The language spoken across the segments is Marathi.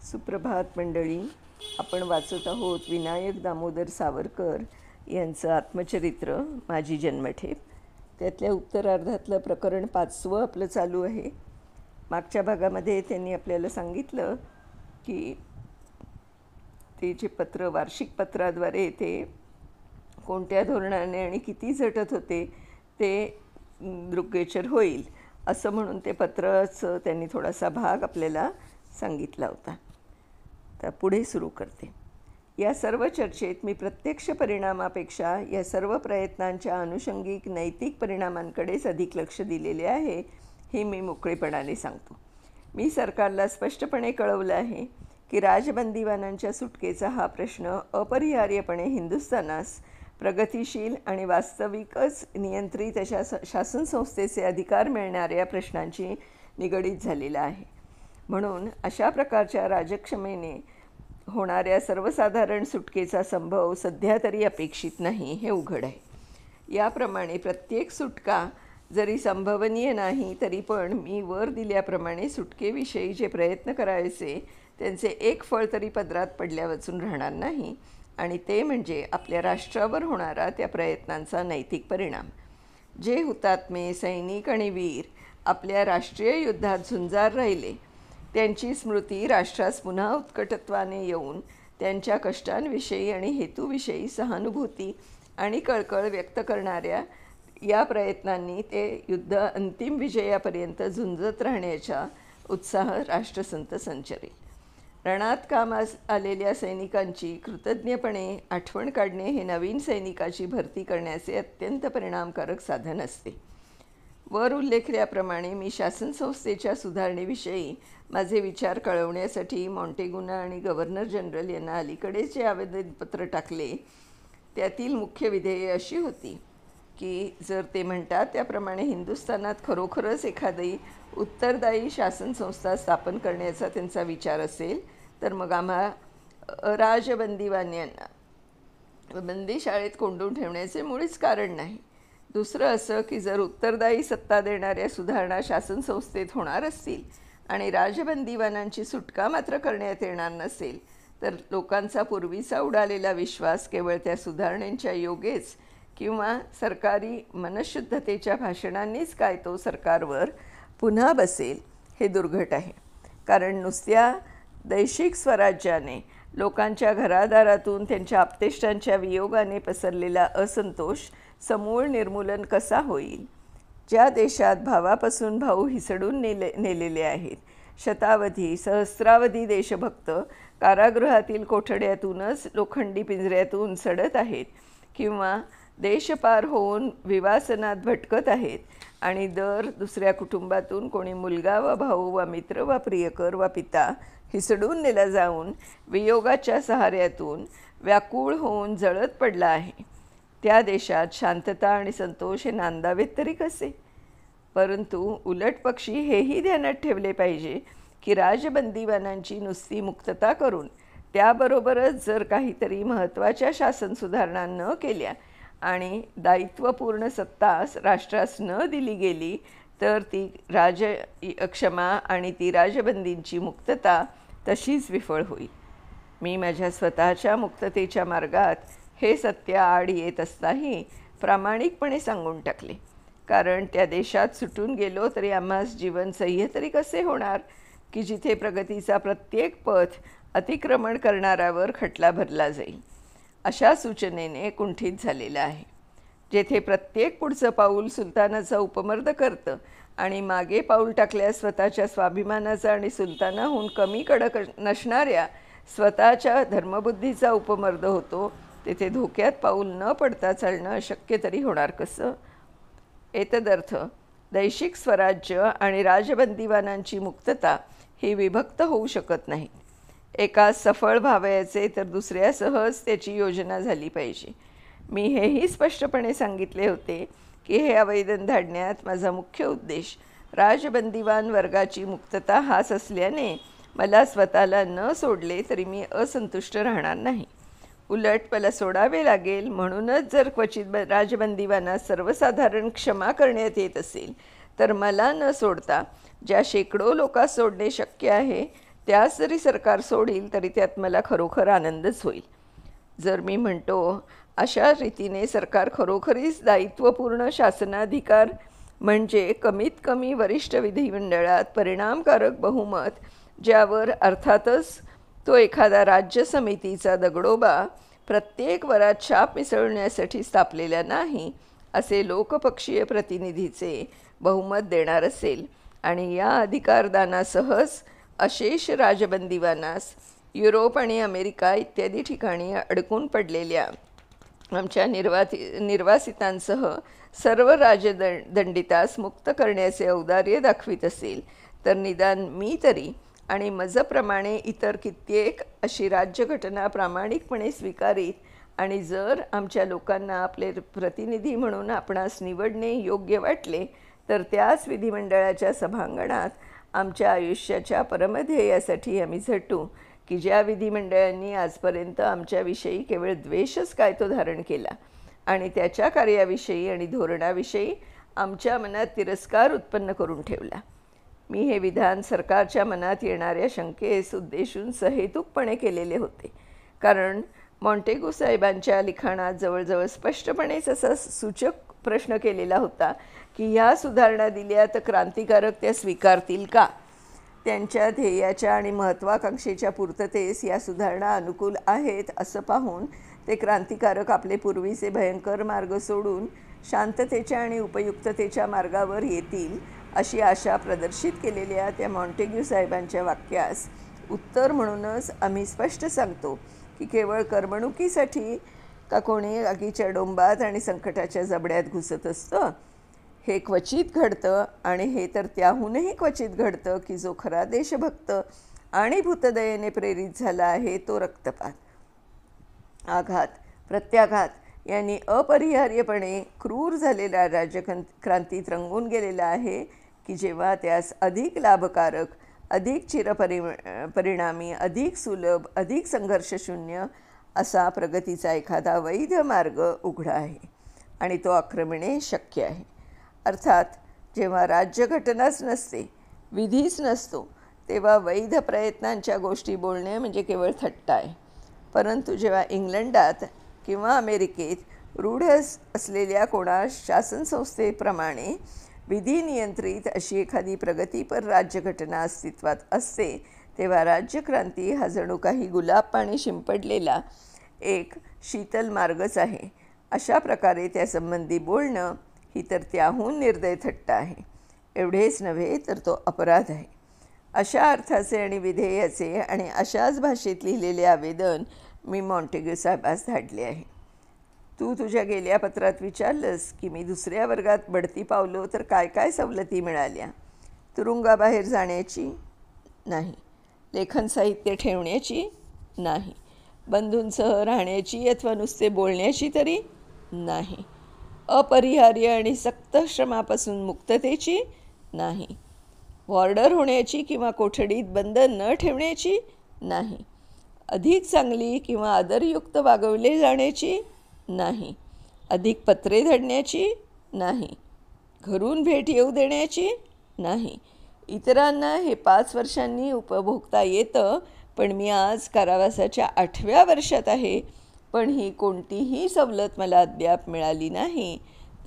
सुप्रभात मंडळी. आपण वाचत आहोत विनायक दामोदर सावरकर यांचं आत्मचरित्र माझी जन्मठेप. त्यातल्या उत्तरार्धातलं प्रकरण 5वं आपलं चालू आहे. मागच्या भागामध्ये त्यांनी आपल्याला सांगितलं की ते जे पत्र वार्षिक पत्राद्वारे ते कोणत्या धोरणाने आणि किती झटत होते ते दृग्गोचर होईल असं म्हणून ते पत्राचं त्यांनी थोडासा भाग आपल्याला सांगितला होता. तर पुढे सुरू करते. या सर्व चर्चेत मी प्रत्यक्ष परिणामापेक्षा या सर्व प्रयत्नांच्या अनुषंगिक नैतिक परिणामांकडेच अधिक लक्ष दिलेले आहे हे मी मोकळेपणाने सांगतो. मी सरकारला स्पष्टपणे कळवलं आहे की राजबंदीवानांच्या सुटकेचा हा प्रश्न अपरिहार्यपणे हिंदुस्थानास प्रगतिशील आणि वास्तविकच नियंत्रित अशा शासन संस्थेचे अधिकार मिळणाऱ्या प्रश्नांची निगडीत झालेला आहे. म्हणून अशा प्रकारच्या राजक्षमेने होणाऱ्या सर्वसाधारण सुटकेचा संभव सध्या तरी अपेक्षित नाही हे उघड आहे. याप्रमाणे प्रत्येक सुटका जरी संभवनीय नाही तरी पण मी वर दिल्याप्रमाणे सुटकेविषयी जे प्रयत्न करायचे त्यांचे एक फळ तरी पदरात पडल्या वाचून राहणार नाही, आणि ते म्हणजे आपल्या राष्ट्रावर होणारा त्या प्रयत्नांचा नैतिक परिणाम. जे हुतात्मे सैनिक आणि वीर आपल्या राष्ट्रीय युद्धात झुंजार राहिले त्यांची स्मृती राष्ट्रास पुन्हा उत्कटत्वाने येऊन त्यांच्या कष्टांविषयी आणि हेतूविषयी सहानुभूती आणि कळकळ व्यक्त करणाऱ्या या प्रयत्नांनी ते युद्ध अंतिम विजयापर्यंत झुंजत राहण्याचा उत्साह राष्ट्रसंत संचरेल. रणात कामास आलेल्या सैनिकांची कृतज्ञपणे आठवण काढणे हे नवीन सैनिकाची भरती करण्याचे अत्यंत परिणामकारक साधन असते. वर उल्लेखल्याप्रमाणे मी शासन संस्थेच्या सुधारणेविषयी माझे विचार कळवण्यासाठी मॉन्टेगुना आणि गव्हर्नर जनरल यांना अलीकडेच जे आवेदनपत्र टाकले त्यातील मुख्य विधेये अशी होती की जर ते म्हणतात त्याप्रमाणे हिंदुस्थानात खरोखरच एखादी उत्तरदायी शासन संस्था स्थापन करण्याचा त्यांचा विचार असेल तर मग आम्हा राजबंदीवान्यांना बंदीशाळेत कोंडून ठेवण्याचे मुळीच कारण नाही. दुसरं असं की जर उत्तरदायी सत्ता देणाऱ्या सुधारणा शासन संस्थेत होणार असतील आणि राजबंदीवानांची सुटका मात्र करण्यात येणार नसेल तर लोकांचा पूर्वीचा उडालेला विश्वास केवळ त्या सुधारणेच्या योगेच किंवा सरकारी मनशुद्धतेच्या भाषणांनीच काय तो सरकारवर पुन्हा बसेल हे दुर्घट आहे. कारण नुसत्या दैशिक स्वराज्याने लोकांच्या घरादारातून त्यांच्या आप्तेष्टांच्या वियोगाने पसरलेला असंतोष समूळ निर्मूलन कसा होईल? ज्या देशात भावापासून भाऊ हिसडून नेलेले आहेत, शतावधी सहस्रावधी देशभक्त कारागृहातील कोठड्यातूनच लोखंडी पिंजऱ्यातून सडत आहेत किंवा देशपार होऊन विवासनात भटकत आहेत आणि दर दुसऱ्या कुटुंबातून कोणी मुलगा वा भाऊ वा मित्र वा प्रियकर वा पिता हिसडून नेला जाऊन वियोगाच्या सहाऱ्यातून व्याकुळ होऊन जळत पडला आहे, त्या देशात शांतता आणि संतोष हे नांदावेत तरी कसे? परंतु उलट पक्षी हेही ध्यानात ठेवले पाहिजे की राजबंदीवानांची नुसती मुक्तता करून त्याबरोबरच जर काहीतरी महत्त्वाच्या शासन सुधारणा न केल्या आणि दायित्वपूर्ण सत्ता राष्ट्रास न दिली गेली तर ती राजक्षमा आणि ती राजबंदींची मुक्तता तशीच विफळ होईल. मी माझ्या स्वतःच्या मुक्ततेच्या मार्गात हे सत्य आड येत असताही प्रामाणिकपणे सांगून टाकले. कारण त्या देशात सुटून गेलो तरी आम्हास जीवन सह्य तरी कसे होणार की जिथे प्रगतीचा प्रत्येक पथ अतिक्रमण करणाऱ्यावर खटला भरला जाईल. अशा सूचनेने कुंठित झालेलं आहे. जेथे प्रत्येक पुढचं पाऊल सुलतानाचा उपमर्द करतं आणि मागे पाऊल टाकल्यास स्वतःच्या स्वाभिमानाचा आणि सुलतानाहून कमी कडक नसणाऱ्या स्वतःच्या धर्मबुद्धीचा उपमर्द होतो, तेथे धोक्यात पाऊल न पडता चालणं अशक्य तरी होणार कसं? एतदर्थ दैशिक स्वराज्य आणि राजबंदीवानांची मुक्तता ही विभक्त होऊ शकत नाही. एकास सफळ व्हावयाचे तर दुसऱ्या सहज त्याची योजना झाली पाहिजे. मी हेही स्पष्टपणे सांगितले होते की हे आवेदन धाडण्यात माझा मुख्य उद्देश राजबंदीवान वर्गाची मुक्तता हाच असल्याने मला स्वतःला न सोडले तरी मी असंतुष्ट राहणार नाही. उलट मला सोडावे लागेल म्हणूनच जर क्वचित राजबंदीवानास सर्वसाधारण क्षमा करण्यात येत असेल तर मला न सोडता ज्या शेकडो लोकांस सोडणे शक्य आहे त्यास जरी सरकार सोडील तरी त्यात मला खरोखर आनंदच होईल. जर मी म्हणतो अशा रीतीने सरकार खरोखरीच दायित्वपूर्ण शासनाधिकार म्हणजे कमीत कमी वरिष्ठ विधिमंडळात परिणामकारक बहुमत, ज्यावर अर्थातच तो एखादा राज्य समितीचा दगडोबा प्रत्येक वरात छाप मिसळण्यासाठी स्थापलेला नाही, असे लोकपक्षीय प्रतिनिधीचे बहुमत देणार असेल आणि या अधिकारदानासहच अशेष राजबंदीवानास युरोप आणि अमेरिका इत्यादी ठिकाणी अडकून पडलेल्या आमच्या निर्वासितांसह सर्व राजदंडितास मुक्त करण्याचे औदार्य दाखवित असेल, तर निदान मी तरी आणि मजप्रमाणे इतर कित्येक अशी राज्यघटना प्रामाणिकपणे स्वीकारीत आणि जर आमच्या लोकांना आपले प्रतिनिधी म्हणून आपणास निवडणे योग्य वाटले तर त्याच विधिमंडळाच्या सभांगणात आमच्या आयुष्याच्या परमध्येयासाठी आम्ही झटू, की ज्या विधिमंडळांनी आजपर्यंत आमच्याविषयी केवळ द्वेषच काय तो धारण केला आणि त्याच्या कार्याविषयी आणि धोरणाविषयी आमच्या मनात तिरस्कार उत्पन्न करून ठेवला. मी हे विधान सरकारच्या मनात येणाऱ्या शंकेस उद्देशून सहेतुकपणे केलेले होते, कारण मॉन्टेगू साहेबांच्या लिखाणात जवळजवळ स्पष्टपणेच असा सूचक प्रश्न केलेला होता की ह्या सुधारणा दिल्या तर क्रांतिकारक त्या स्वीकारतील का. त्यांच्या ध्येयाच्या आणि महत्त्वाकांक्षेच्या पूर्ततेस या सुधारणा अनुकूल आहेत असं पाहून ते क्रांतिकारक आपले पूर्वीचे भयंकर मार्ग सोडून शांततेच्या आणि उपयुक्ततेच्या मार्गावर येतील अशी आशा प्रदर्शित केलेल्या त्या मॉन्टेग्यू साहेबांच्या वाक्यास उत्तर म्हणूनच आम्ही स्पष्ट सांगतो की केवळ करमणुकीसाठी का कोणी आगीच्या डोंबात आणि संकटाच्या जबड्यात घुसत असतं. हे क्वचित घडतं आणि हे तर त्याहूनही क्वचित घडतं की जो खरा देशभक्त आणि भूतदयेने प्रेरित झाला आहे तो रक्तपात, आघात, प्रत्याघात यांनी अपरिहार्यपणे क्रूर झालेल्या राजक्रांतीत रंगून गेलेला आहे, की जेव्हा त्यास अधिक लाभकारक, अधिक परिणामी, अधिक सुलभ, अधिक संघर्षशून्य असा प्रगतीचा एखादा वैध मार्ग उघडा आहे आणि तो आक्रमणे शक्य आहे. अर्थात जेव्हा राज्यघटनाच नसते, विधीच नसतो, तेव्हा वैध प्रयत्नांच्या गोष्टी बोलणे म्हणजे केवळ थट्टा आहे. परंतु जेव्हा इंग्लंडात किंवा अमेरिकेत रूढ असलेल्या कोणा शासनसंस्थेप्रमाणे विधी नियंत्रित अशी एखादी प्रगतीपर राज्यघटना अस्तित्वात असते, तेव्हा राज्यक्रांती हा जणू काही गुलाब पाणी शिंपडलेला एक शीतल मार्गच आहे. अशा प्रकारे त्यासंबंधी बोलणं ही तर त्याहून निर्दय थट्टा आहे. एवढेच नव्हे तर तो अपराध आहे. अशा अर्थाचे आणि विधेयाचे आणि अशाच भाषेत लिहिलेले आवेदन मी मॉन्टेग्यू साहेबास धाडले आहे. तू तुझ्या गेल्या पत्रात विचारलंस की मी दुसऱ्या वर्गात बढती पावलो तर काय काय सवलती मिळाल्या. तुरुंगाबाहेर जाण्याची नाही, लेखन साहित्य ठेवण्याची नाही, बंधूंसह राहण्याची अथवा नुसते बोलण्याची तरी नाही, अपरिहार्य आणि सक्त श्रमापासून मुक्ततेची नाही, वॉर्डर होण्याची किंवा कोठडीत बंद न ठेवण्याची नाही, अधिक चांगली किंवा आदरयुक्त वागवले जाण्याची नाही, अधिक पत्रे धडण्याची नाही, घरून भेट येऊ देण्याची नाही. इतरांना हे 5 वर्षांनी उपभोगता येतं, पण मी आज कारावासाच्या 8व्या वर्षात आहे, पण ही कोणतीही सवलत मला अद्याप मिळाली नाही.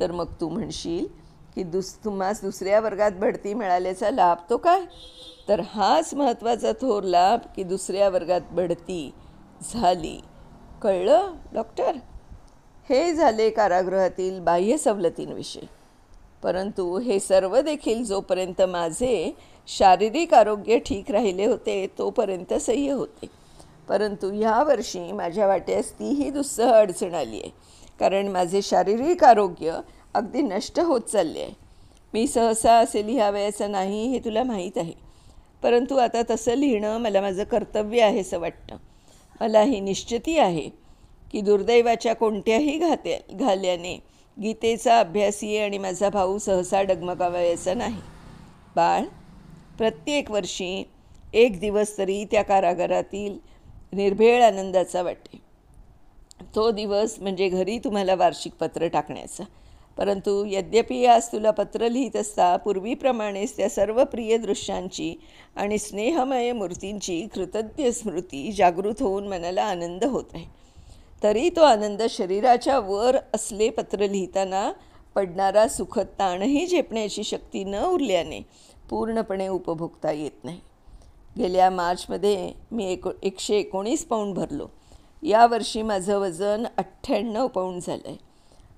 तर मग तू म्हणशील की तुम्हास दुसऱ्या वर्गात बढती मिळाल्याचा लाभ तो काय. तर हाच महत्त्वाचा थोर लाभ की दुसऱ्या वर्गात बढती झाली. कळलं डॉक्टर. हे झाले कारागृहातील बाह्य सवलतींविषयी. परंतु हे सर्व देखील जोपर्यंत माझे शारीरिक आरोग्य ठीक राहिले होते तोपर्यंत सह्य होते. परंतु ह्या वर्षी माझ्या वाट्यास तीही दुस्सह अडचण आली आहे, कारण माझे शारीरिक आरोग्य अगदी नष्ट होत चालले आहे. मी सहसा असे लिहावयाचं नाही हे तुला माहीत आहे, परंतु आता तसं लिहिणं मला माझं कर्तव्य आहे असं वाटतं. मला ही निश्चिती आहे की दुर्दैवाच्या कोणत्याही घाल्याने गीतेचा अभ्यासी आणि माझा भाऊ सहसा डगमगावायचा नाही. बाळ, प्रत्येक वर्षी एक दिवस तरी त्या कारागारातील निर्भेळ आनंदाचा वाटे. तो दिवस म्हणजे घरी तुम्हाला वार्षिक पत्र टाकण्याचा. परंतु यद्यपि आज तुला पत्र लिहित असता पूर्वीप्रमाणेच त्या सर्व प्रिय दृश्यांची आणि स्नेहमय मूर्तींची कृतज्ञ स्मृती जागृत होऊन मनाला आनंद होत आहे. तरी तो आनंद शरीराच्या वर असले पत्र लिहिताना पडणारा सुखद ताणही झेपण्याची शक्ती न उरल्याने पूर्णपणे उपभोगता येत नाही. गेल्या मार्चमध्ये मी 119 पाऊंड भरलो. यावर्षी माझं वजन 98 पाऊंड झालं आहे.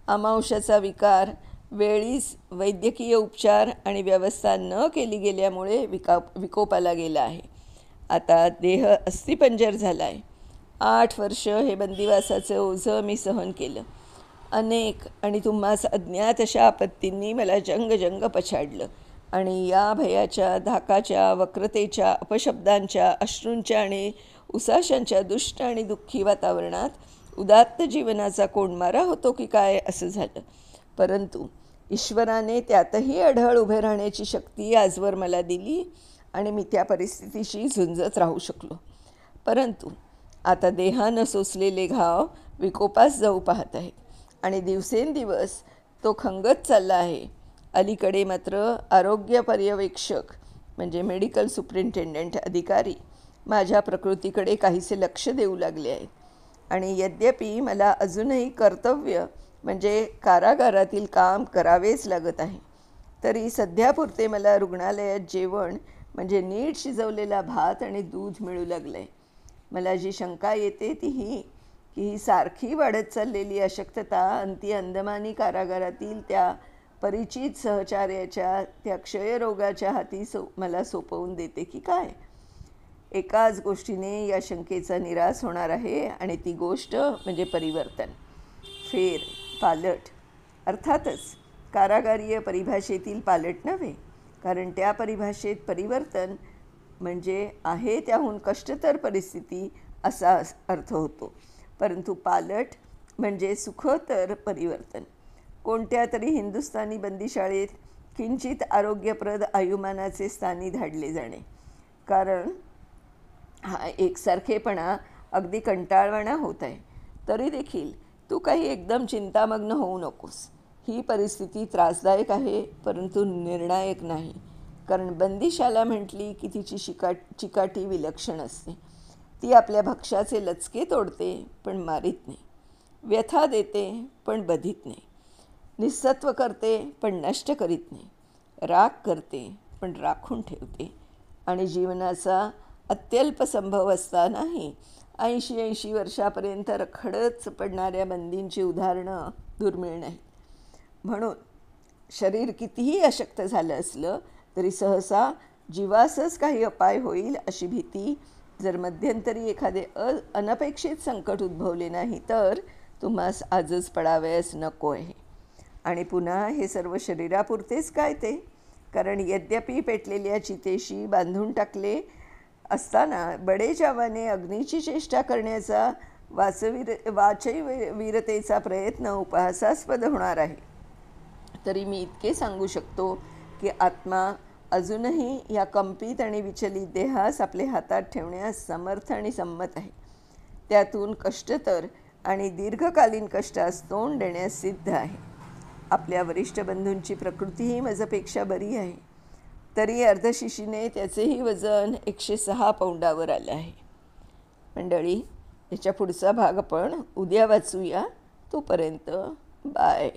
अमावस्याचा विकार, वेळीच वैद्यकीय उपचार आणि व्यवस्था न केली गेल्यामुळे विकोपाला गेला आहे. आता देह अस्थिपंजर झाला आहे. 8 वर्ष हे बंदिवासाचं ओझं मी सहन केलं. अनेक आणि तुम्हास अज्ञात अशा आपत्तींनी मला जंग पछाडलं आणि या भयाच्या, धाकाच्या, वक्रतेच्या, अपशब्दांच्या, अश्रूंच्या आणि उसाशांच्या दुष्ट आणि दुःखी वातावरणात उदात्त जीवनाचा कोंडमारा होतो की काय असं झालं. परंतु ईश्वराने त्यातही अढळ उभे राहण्याची शक्ती आजवर मला दिली आणि मी त्या परिस्थितीशी झुंजत राहू शकलो. परंतु आता देहानं सोसलेले घाव विकोपास जाऊ पाहत आहेत आणि दिवसेंदिवस तो खंगत चालला आहे. अलीकडे मात्र आरोग्य पर्यवेक्षक म्हणजे मेडिकल सुपरिंटेंडंट अधिकारी माझ्या प्रकृतीकडे काहीसे लक्ष देऊ लागले आहेत आणि यद्यपि मला अजूनही कर्तव्य म्हणजे कारागारातील काम करावेच लागत आहे, तरी सध्यापुरते मला रुग्णालयात जेवण म्हणजे नीट शिजवलेला भात आणि दूध मिळू लागलं आहे. मला जी शंका येते ती ही की ही सारखी वाढत चाललेली अशक्तता अंती अंदमानी कारागारातील त्या परिचित सहचार्याच्या त्या क्षयरोगाच्या हाती मला सोपवून देते की काय. एकाच गोष्टीने या शंकेचा निराश होणार आहे आणि ती गोष्ट म्हणजे परिवर्तन, फेर, पालट. अर्थातच कारागारीय परिभाषेतील पालट नव्हे, कारण त्या परिभाषेत परिवर्तन म्हणजे आहे त्याहून कष्टतर परिस्थिती असा अर्थ होतो. परंतु पालट म्हणजे सुखतर परिवर्तन. कोणत्या तरी हिंदुस्थानी बंदीशाळेत किंचित आरोग्यप्रद आयुमानाचे स्थानी धाडले जाणे, कारण हा एकसारखेपणा अगदी कंटाळवाणा होत आहे. तरी देखील तू काही एकदम चिंतामग्न होऊ नकोस. ही परिस्थिती त्रासदायक आहे परंतु निर्णायक नाही, कारण बंदिशाला म्हटली की तिची चिकाटी विलक्षण असते. ती आपल्या भक्ष्याचे लचके तोडते पण मारीत नाही, व्यथा देते पण बधित नाही, निस्सत्व करते पण नष्ट करीत नाही, राग करते पण राखून ठेवते आणि जीवनाचा अत्यल्प संभव असतानाही 80 वर्षापर्यंत रखडच पडणाऱ्या बंदींची उदाहरणं दुर्मिळ नाहीत. म्हणून शरीर कितीही अशक्त झालं असलं तरी सहसा जीवासच काही अपाय होईल अशी भीती जर मध्यंतरी एखादे अनपेक्षित संकट उद्भवले नाही तर तुम्हास आजच पडावयास नको आहे. आणि पुन्हा हे सर्व शरीरापुरतेच काय ते, कारण यद्यपि पेटलेल्या चितेशी बांधून टाकले असताना बडेजावाने अग्नीची चेष्टा करण्याचा वाचवीरतेचा प्रयत्न उपहासास्पद होणार आहे. तरी मी इतके सांगू शकतो की आत्मा अजूनही या कंपित आणि विचलित देहास आपले हातात ठेवण्यास समर्थ आणि संमत आहे. त्यातून कष्टतर आणि दीर्घकालीन कष्टास तोंड देण्यास सिद्ध आहे. आपल्या वरिष्ठ बंधूंची प्रकृतीही माझ्यापेक्षा बरी आहे, तरी अर्धशिशीने त्याचेही वजन 106 पाऊंडावर आलं आहे. मंडळी, याच्या पुढचा भाग आपण उद्या वाचूया. तोपर्यंत बाय.